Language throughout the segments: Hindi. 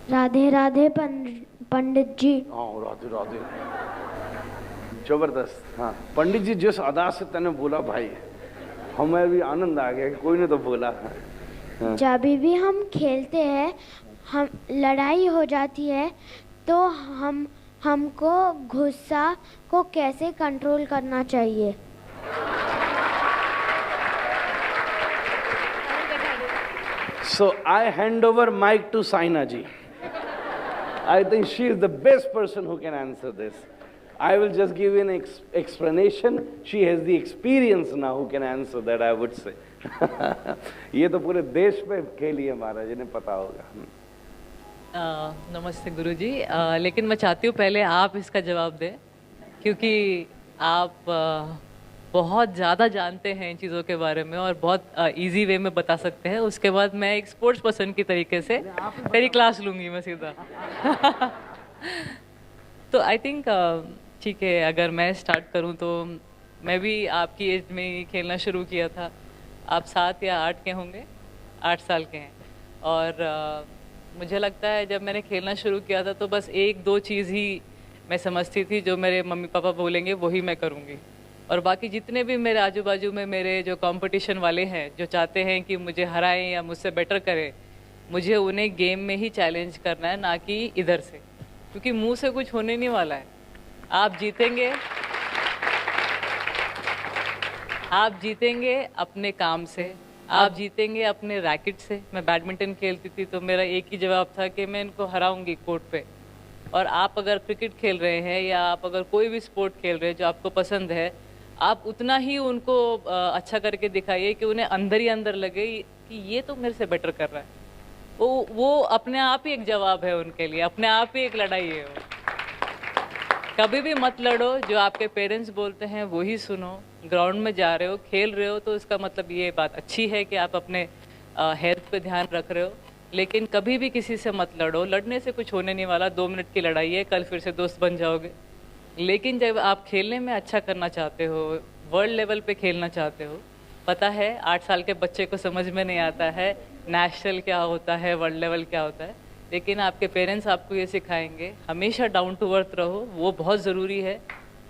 राधे राधे पंडित जी। हाँ राधे राधे, जबरदस्त। हाँ पंडित जी, जिस अदा से तने बोला भाई, हमें भी आनंद आ गया कि कोई ने तो बोला। हाँ। जब भी हम खेलते हैं, हम लड़ाई हो जाती है, तो हमको गुस्सा को कैसे कंट्रोल करना चाहिए? So I hand over mic to Saina ji. I think she is the best person who can answer this. I will just give you an explanation. She has the experience now who can answer that, I would say. ये तो पूरे देश में खेली है महाराज, इन्हें पता होगा। नमस्ते गुरुजी। लेकिन मैं चाहती हूँ पहले आप इसका जवाब दें, क्योंकि आप बहुत ज़्यादा जानते हैं इन चीज़ों के बारे में और बहुत इजी वे में बता सकते हैं। उसके बाद मैं एक स्पोर्ट्स पर्सन की तरीके से तेरी क्लास लूँगी मैं सीधा। तो आई थिंक ठीक है, अगर मैं स्टार्ट करूँ तो मैं भी आपकी एज में ही खेलना शुरू किया था। आप 7 या 8 के होंगे, 8 साल के हैं। और मुझे लगता है जब मैंने खेलना शुरू किया था तो बस 1-2 चीज़ ही मैं समझती थी, जो मेरे मम्मी पापा बोलेंगे वही मैं करूँगी। और बाकी जितने भी मेरे आजू बाजू में मेरे जो कंपटीशन वाले हैं, जो चाहते हैं कि मुझे हराएं या मुझसे बेटर करें, मुझे उन्हें गेम में ही चैलेंज करना है, ना कि इधर से, क्योंकि मुंह से कुछ होने नहीं वाला है। आप जीतेंगे अपने काम से, आप जीतेंगे अपने रैकेट से। मैं बैडमिंटन खेलती थी तो मेरा एक ही जवाब था कि मैं इनको हराऊंगी कोर्ट पे। और आप अगर क्रिकेट खेल रहे हैं या आप अगर कोई भी स्पोर्ट खेल रहे हैं जो आपको पसंद है, आप उतना ही उनको अच्छा करके दिखाइए कि उन्हें अंदर ही अंदर लगे कि ये तो मेरे से बेटर कर रहा है। वो अपने आप ही एक जवाब है उनके लिए, अपने आप ही एक लड़ाई है वो। कभी भी मत लड़ो, जो आपके पेरेंट्स बोलते हैं वही सुनो। ग्राउंड में जा रहे हो, खेल रहे हो, तो इसका मतलब ये बात अच्छी है कि आप अपने हेल्थ पे ध्यान रख रहे हो, लेकिन कभी भी किसी से मत लड़ो। लड़ने से कुछ होने नहीं वाला, 2 मिनट की लड़ाई है, कल फिर से दोस्त बन जाओगे। लेकिन जब आप खेलने में अच्छा करना चाहते हो, वर्ल्ड लेवल पे खेलना चाहते हो, पता है 8 साल के बच्चे को समझ में नहीं आता है नेशनल क्या होता है, वर्ल्ड लेवल क्या होता है, लेकिन आपके पेरेंट्स आपको ये सिखाएंगे। हमेशा डाउन टू अर्थ रहो, वो बहुत ज़रूरी है।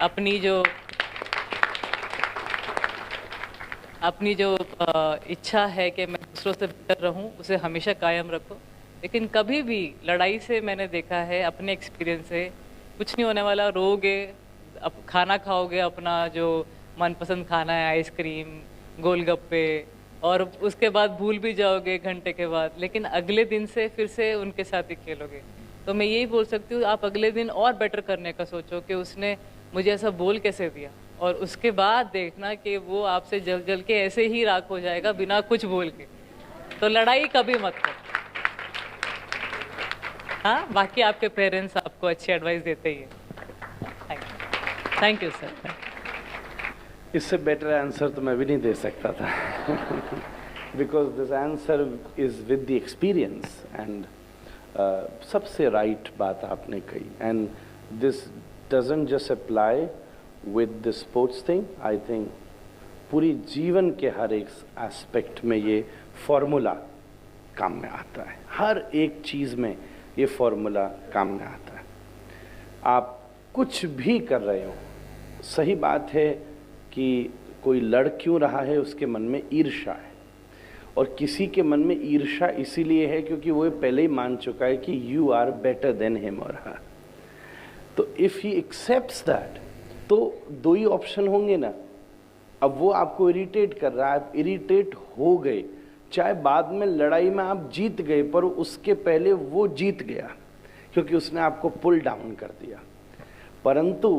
अपनी जो इच्छा है कि मैं दूसरों से बेहतर रहूं, उसे हमेशा कायम रखो। लेकिन कभी भी लड़ाई से मैंने देखा है अपने एक्सपीरियंस से, कुछ नहीं होने वाला। रोगे, अब खाना खाओगे अपना जो मनपसंद खाना है, आइसक्रीम, गोलगप्पे, और उसके बाद भूल भी जाओगे घंटे के बाद, लेकिन अगले दिन से फिर से उनके साथ ही खेलोगे। तो मैं यही बोल सकती हूँ, आप अगले दिन और बेटर करने का सोचो कि उसने मुझे ऐसा बोल कैसे दिया, और उसके बाद देखना कि वो आपसे जल जल के ऐसे ही राख हो जाएगा बिना कुछ बोल के। तो लड़ाई कभी मत करो। हाँ, बाकी आपके पेरेंट्स आपको अच्छी एडवाइस देते ही है। Thank you sir. इससे बेटर आंसर तो मैं भी नहीं दे सकता था, because this answer is with the experience. And सबसे राइट बात आपने कही, and this doesn't just apply with the sports thing. I think पूरी जीवन के हर एक एस्पेक्ट में ये फॉर्मूला काम में आता है। हर एक चीज़ में ये फॉर्मूला काम में आता है। आप कुछ भी कर रहे हो, सही बात है कि कोई लड़ क्यों रहा है, उसके मन में ईर्ष्या है, और किसी के मन में ईर्ष्या इसीलिए है क्योंकि वो पहले ही मान चुका है कि you are better than him और हर। तो इफ़ ही एक्सेप्ट्स दैट, तो 2 ही ऑप्शन होंगे ना। अब वो आपको इरिटेट कर रहा है, आप इरिटेट हो गए, चाहे बाद में लड़ाई में आप जीत गए, पर उसके पहले वो जीत गया क्योंकि उसने आपको पुल डाउन कर दिया। परंतु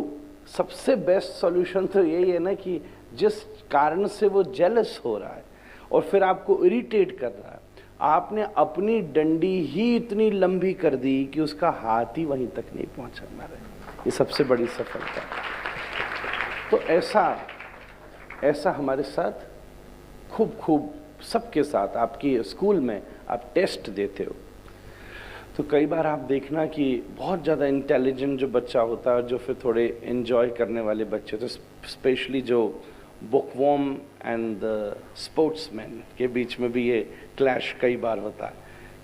सबसे बेस्ट सॉल्यूशन तो यही है ना कि जिस कारण से वो जेलस हो रहा है और फिर आपको इरिटेट कर रहा है, आपने अपनी डंडी ही इतनी लंबी कर दी कि उसका हाथ ही वहीं तक नहीं पहुंचा। ये सबसे बड़ी सफलता है। तो ऐसा हमारे साथ खूब सबके साथ, आपकी स्कूल में आप टेस्ट देते हो तो कई बार आप देखना कि बहुत ज़्यादा इंटेलिजेंट जो बच्चा होता है, जो फिर थोड़े एंजॉय करने वाले बच्चे, तो स्पेशली जो बुकवॉर्म एंड द स्पोर्ट्समैन के बीच में भी ये क्लैश कई बार होता है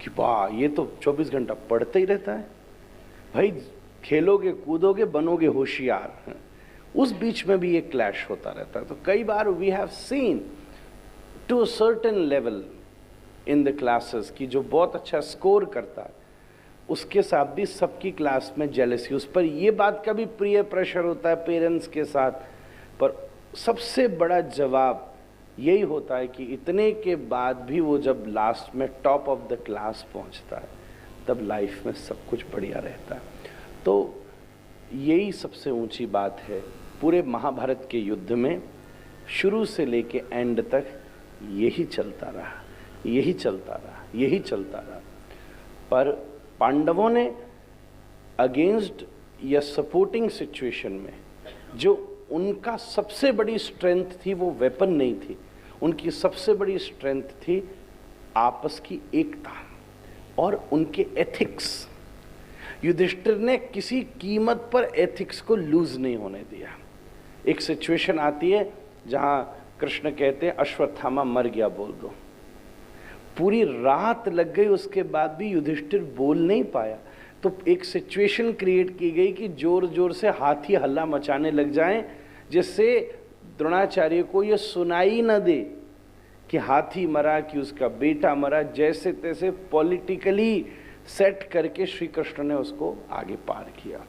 कि वाह ये तो 24 घंटा पढ़ते ही रहता है। भाई खेलोगे कूदोगे बनोगे होशियार, उस बीच में भी ये क्लैश होता रहता है। तो कई बार we have seen to a certain level in the classes कि जो बहुत अच्छा स्कोर करता है उसके साथ भी सबकी क्लास में जेलसी, उस पर ये बात का भी प्रिय प्रेशर होता है पेरेंट्स के साथ। पर सबसे बड़ा जवाब यही होता है कि इतने के बाद भी वो जब लास्ट में टॉप ऑफ द क्लास पहुंचता है तब लाइफ में सब कुछ बढ़िया रहता है। तो यही सबसे ऊंची बात है पूरे महाभारत के युद्ध में, शुरू से लेके एंड तक यही चलता रहा, यही चलता रहा, यही चलता रहा। पर पांडवों ने अगेंस्ट या सपोर्टिंग सिचुएशन में जो उनका सबसे बड़ी स्ट्रेंथ थी वो वेपन नहीं थी, उनकी सबसे बड़ी स्ट्रेंथ थी आपस की एकता और उनके एथिक्स। युधिष्ठिर ने किसी कीमत पर एथिक्स को लूज नहीं होने दिया। एक सिचुएशन आती है जहां कृष्ण कहते हैं अश्वत्थामा मर गया बोल दो, पूरी रात लग गई उसके बाद भी युधिष्ठिर बोल नहीं पाया। तो एक सिचुएशन क्रिएट की गई कि जोर जोर से हाथी हल्ला मचाने लग जाएं जिससे द्रोणाचार्य को यह सुनाई न दे कि हाथी मरा, कि उसका बेटा मरा। जैसे तैसे पॉलिटिकली सेट करके श्री कृष्ण ने उसको आगे पार किया।